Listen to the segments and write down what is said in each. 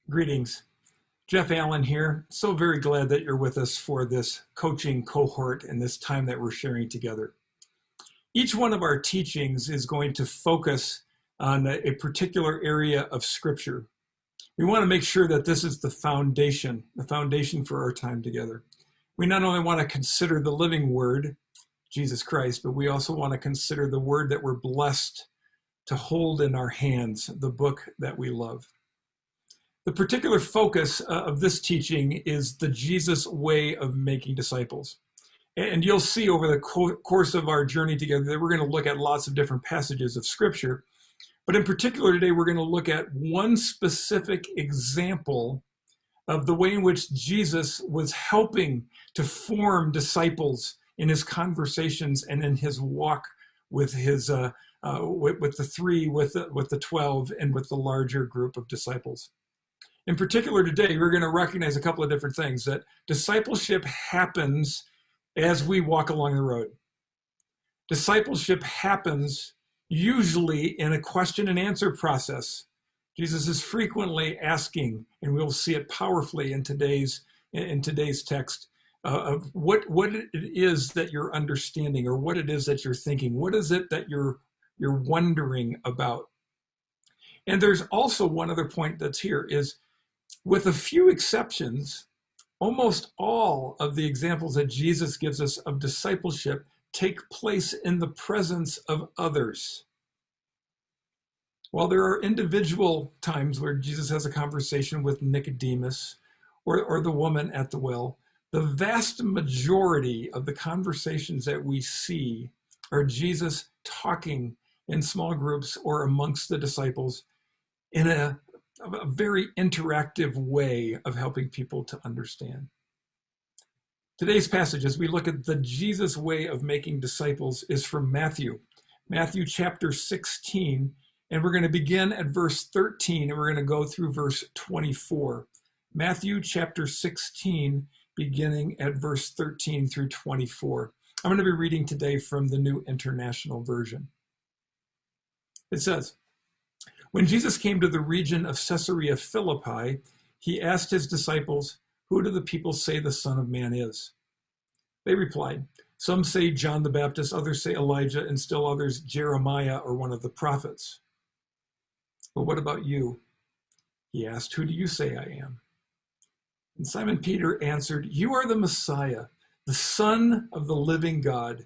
Greetings. Jeff Allen here. So very glad that you're with us for this coaching cohort and this time that we're sharing together. Each one of our teachings is going to focus on a particular area of Scripture. We want to make sure that this is the foundation for our time together. We not only want to consider the living Word, Jesus Christ, but we also want to consider the Word that we're blessed to hold in our hands, the book that we love. The particular focus of this teaching is the Jesus way of making disciples. And you'll see over the course of our journey together that we're going to look at lots of different passages of Scripture. But in particular today, we're going to look at one specific example of the way in which Jesus was helping to form disciples in his conversations and in his walk with his with the 12, and with the larger group of disciples. In particular today, we're going to recognize a couple of different things, that discipleship happens as we walk along the road. Discipleship happens usually in a question and answer process. Jesus is frequently asking, and we'll see it powerfully in today's text, of what it is that you're understanding, or what it is that you're thinking. What is it that you're wondering about? And there's also one other point that's here is, with a few exceptions, almost all of the examples that Jesus gives us of discipleship take place in the presence of others. While there are individual times where Jesus has a conversation with Nicodemus or the woman at the well, the vast majority of the conversations that we see are Jesus talking in small groups or amongst the disciples in a very interactive way of helping people to understand. Today's passage, as we look at the Jesus way of making disciples, is from Matthew chapter 16, and we're going to begin at verse 13, and we're going to go through verse 24. Matthew chapter 16, beginning at verse 13 through 24. I'm going to be reading today from the New International Version. It says, "When Jesus came to the region of Caesarea Philippi, he asked his disciples, 'Who do the people say the Son of Man is?' They replied, 'Some say John the Baptist, others say Elijah, and still others Jeremiah or one of the prophets.' 'But what about you?' he asked, 'Who do you say I am?' And Simon Peter answered, 'You are the Messiah, the Son of the living God.'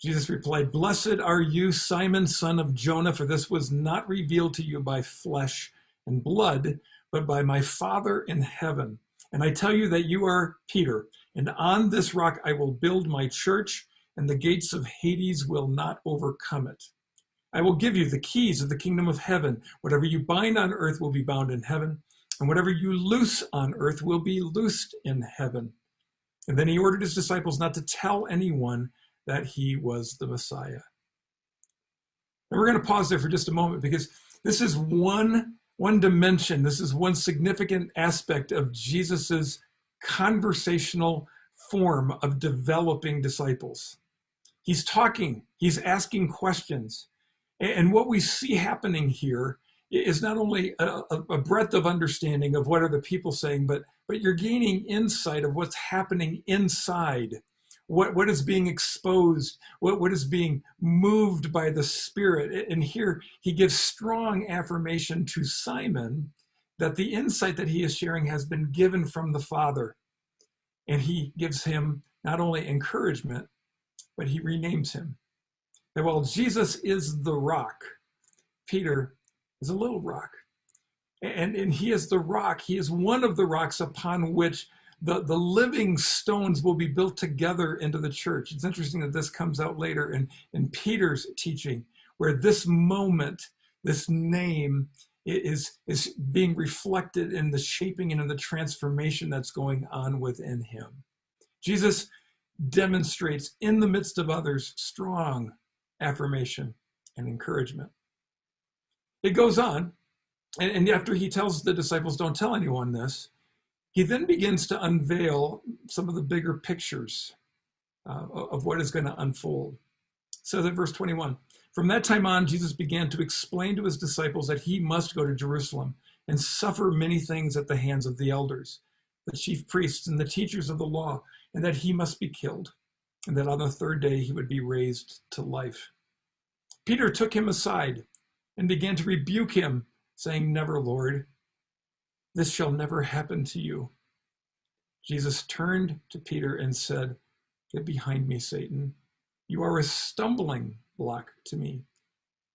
Jesus replied, 'Blessed are you, Simon, son of Jonah, for this was not revealed to you by flesh and blood, but by my Father in heaven. And I tell you that you are Peter, and on this rock I will build my church, and the gates of Hades will not overcome it. I will give you the keys of the kingdom of heaven. Whatever you bind on earth will be bound in heaven, and whatever you loose on earth will be loosed in heaven.' And then he ordered his disciples not to tell anyone that he was the Messiah." And we're going to pause there for just a moment, because this is one dimension, this is one significant aspect of Jesus's conversational form of developing disciples. He's talking, he's asking questions. And what we see happening here is not only a breadth of understanding of what are the people saying, but you're gaining insight of what's happening inside. What is being exposed, what is being moved by the Spirit. And here he gives strong affirmation to Simon that the insight that he is sharing has been given from the Father. And he gives him not only encouragement, but he renames him. And while Jesus is the rock, Peter is a little rock. And he is the rock, he is one of the rocks upon which the living stones will be built together into the church. It's interesting that this comes out later in Peter's teaching, where this moment, this name is being reflected in the shaping and in the transformation that's going on within him. Jesus demonstrates in the midst of others strong affirmation and encouragement. It goes on, and after he tells the disciples, "Don't tell anyone this," he then begins to unveil some of the bigger pictures of what is going to unfold. It says in verse 21, "From that time on, Jesus began to explain to his disciples that he must go to Jerusalem and suffer many things at the hands of the elders, the chief priests, and the teachers of the law, and that he must be killed, and that on the third day he would be raised to life. Peter took him aside and began to rebuke him, saying, "Never, Lord, this shall never happen to you." Jesus turned to Peter and said, "Get behind me, Satan. You are a stumbling block to me.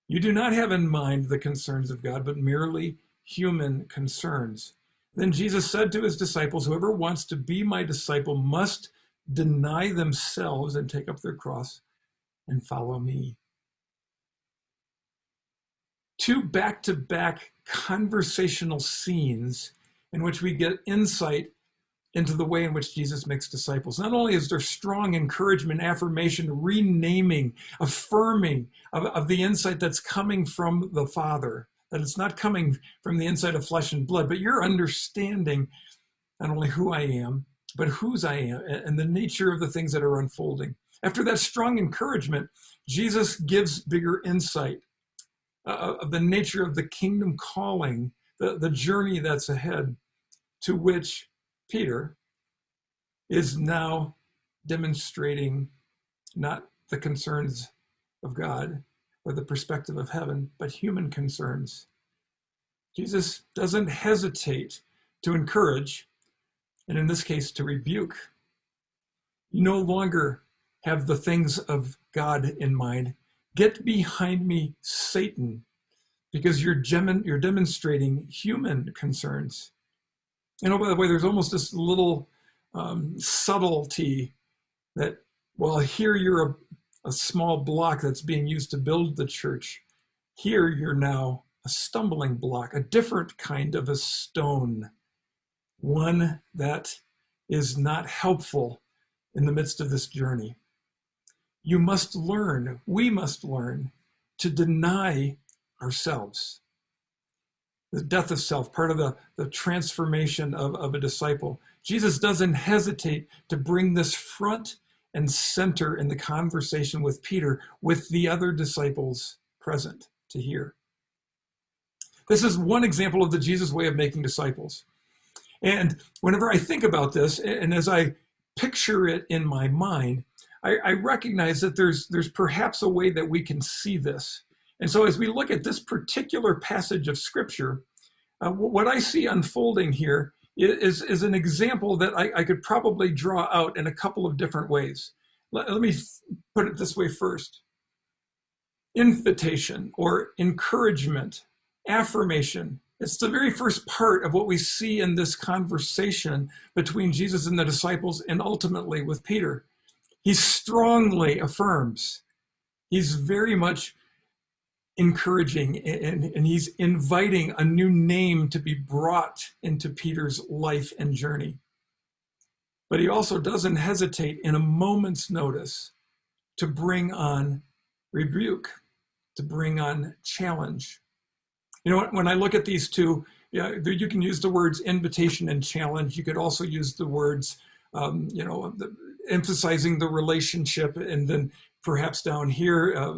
You do not have in mind the concerns of God, but merely human concerns." Then Jesus said to his disciples, "Whoever wants to be my disciple must deny themselves and take up their cross and follow me." Two back-to-back conversational scenes in which we get insight into the way in which Jesus makes disciples. Not only is there strong encouragement, affirmation, renaming, affirming of the insight that's coming from the Father, that it's not coming from the inside of flesh and blood, but you're understanding not only who I am, but whose I am and the nature of the things that are unfolding. After that strong encouragement, Jesus gives bigger insight of the nature of the kingdom calling, the journey that's ahead, to which Peter is now demonstrating not the concerns of God or the perspective of heaven, but human concerns. Jesus doesn't hesitate to encourage, and in this case, to rebuke. You no longer have the things of God in mind. Get behind me, Satan, because you're demonstrating human concerns. And oh, by the way, there's almost this little subtlety that, well, here you're a small block that's being used to build the church. Here you're now a stumbling block, a different kind of a stone, one that is not helpful in the midst of this journey. We must learn to deny ourselves. The death of self, part of the transformation of a disciple. Jesus doesn't hesitate to bring this front and center in the conversation with Peter, with the other disciples present to hear. This is one example of the Jesus way of making disciples. And whenever I think about this, and as I picture it in my mind, I recognize that there's perhaps a way that we can see this. And so as we look at this particular passage of Scripture, what I see unfolding here is an example that I could probably draw out in a couple of different ways. Let me put it this way first. Invitation or encouragement, affirmation. It's the very first part of what we see in this conversation between Jesus and the disciples and ultimately with Peter. He strongly affirms. He's very much encouraging and he's inviting a new name to be brought into Peter's life and journey. But he also doesn't hesitate in a moment's notice to bring on rebuke, to bring on challenge. You know, when I look at these two, you can use the words invitation and challenge. You could also use the words, emphasizing the relationship, and then perhaps down here,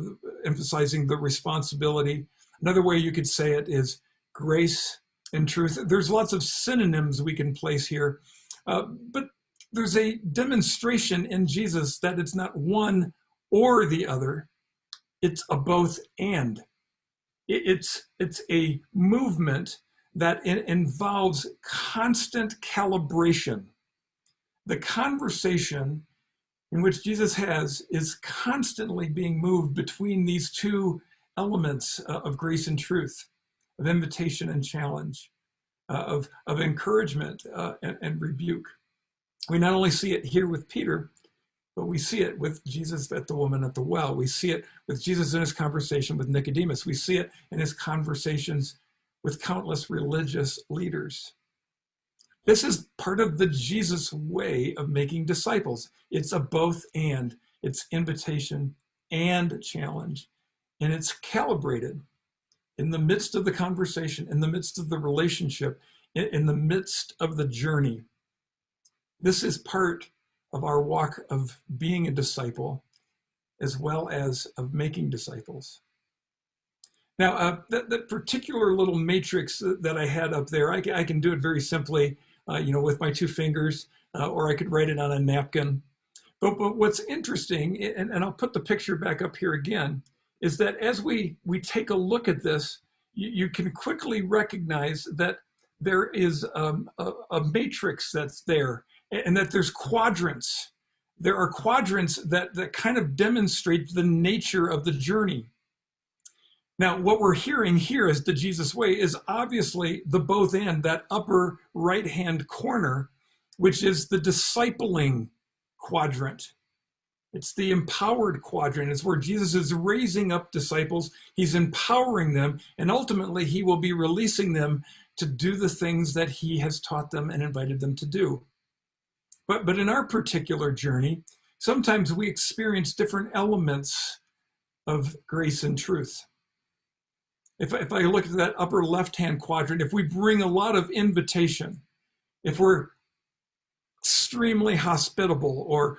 emphasizing the responsibility. Another way you could say it is grace and truth. There's lots of synonyms we can place here, but there's a demonstration in Jesus that it's not one or the other, it's a both and. It's a movement that involves constant calibration. The conversation in which Jesus has is constantly being moved between these two elements of grace and truth, of invitation and challenge, of encouragement and rebuke. We not only see it here with Peter, but we see it with Jesus at the woman at the well. We see it with Jesus in his conversation with Nicodemus. We see it in his conversations with countless religious leaders. This is part of the Jesus way of making disciples. It's a both and. It's invitation and challenge. And it's calibrated in the midst of the conversation, in the midst of the relationship, in the midst of the journey. This is part of our walk of being a disciple, as well as of making disciples. Now, that particular little matrix that I had up there, I can do it very simply, with my 2 fingers, or I could write it on a napkin. But what's interesting, and I'll put the picture back up here again, is that as we take a look at this, you can quickly recognize that there is a matrix that's there, and that there's quadrants. There are quadrants that kind of demonstrate the nature of the journey. Now, what we're hearing here as the Jesus way is obviously the both and, that upper right-hand corner, which is the discipling quadrant. It's the empowered quadrant. It's where Jesus is raising up disciples. He's empowering them, and ultimately he will be releasing them to do the things that he has taught them and invited them to do. But in our particular journey, sometimes we experience different elements of grace and truth. If I look at that upper left-hand quadrant, if we bring a lot of invitation, if we're extremely hospitable or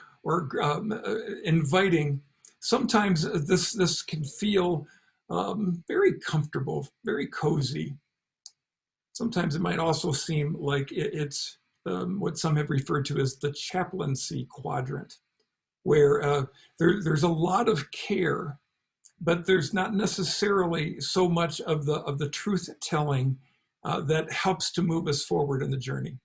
inviting, sometimes this can feel very comfortable, very cozy. Sometimes it might also seem like it's what some have referred to as the chaplaincy quadrant, where there's a lot of care, but there's not necessarily so much of the truth telling that helps to move us forward in the journey.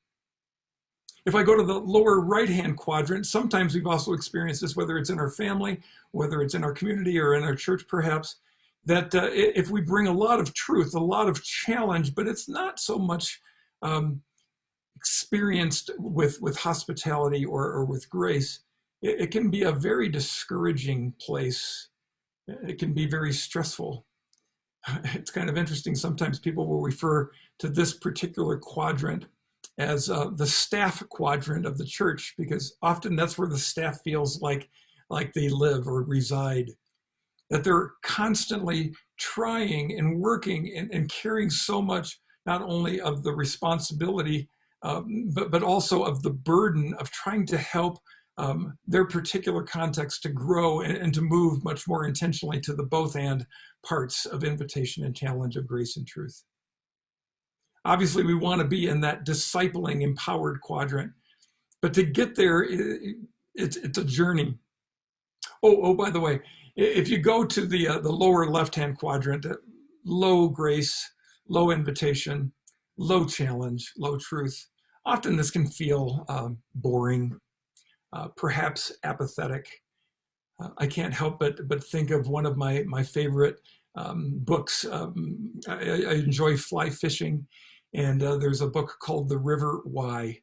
If I go to the lower right-hand quadrant, sometimes we've also experienced this, whether it's in our family, whether it's in our community or in our church perhaps, that if we bring a lot of truth, a lot of challenge, but it's not so much experienced with hospitality or with grace, it can be a very discouraging place. It can be very stressful. It's kind of interesting. Sometimes people will refer to this particular quadrant as the staff quadrant of the church, because often that's where the staff feels like they live or reside, that they're constantly trying and working and carrying so much, not only of the responsibility, but also of the burden of trying to help their particular context to grow and to move much more intentionally to the both and parts of invitation and challenge, of grace and truth. Obviously, we want to be in that discipling, empowered quadrant, but to get there, it's a journey. Oh, by the way, if you go to the lower left-hand quadrant, low grace, low invitation, low challenge, low truth, often this can feel boring, perhaps apathetic. I can't help but think of one of my favorite books. I enjoy fly fishing, and there's a book called The River Why.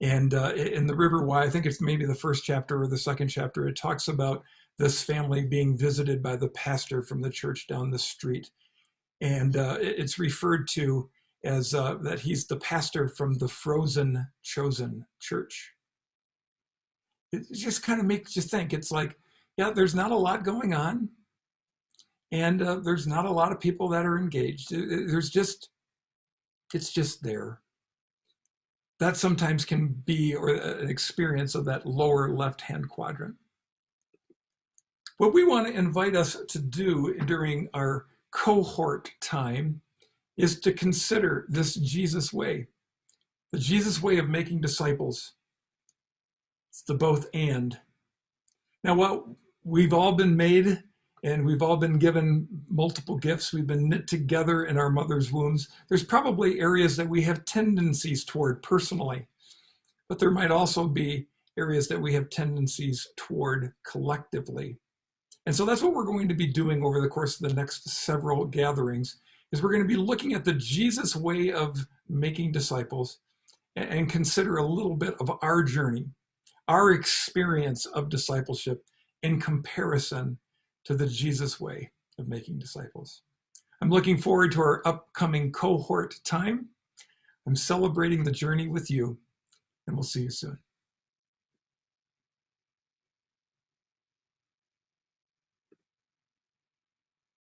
And in The River Why, I think it's maybe the first chapter or the second chapter, it talks about this family being visited by the pastor from the church down the street. And it's referred to as that he's the pastor from the frozen chosen church. It just kind of makes you think. It's like, yeah, there's not a lot going on, and there's not a lot of people that are engaged. It's just there. That sometimes can be an experience of that lower left-hand quadrant. What we want to invite us to do during our cohort time is to consider this Jesus way, the Jesus way of making disciples. It's the both and. Now, while we've all been made and we've all been given multiple gifts, we've been knit together in our mother's wombs, there's probably areas that we have tendencies toward personally, but there might also be areas that we have tendencies toward collectively. And so that's what we're going to be doing over the course of the next several gatherings, is we're going to be looking at the Jesus way of making disciples and consider a little bit of our journey, our experience of discipleship in comparison to the Jesus way of making disciples. I'm looking forward to our upcoming cohort time. I'm celebrating the journey with you, and we'll see you soon.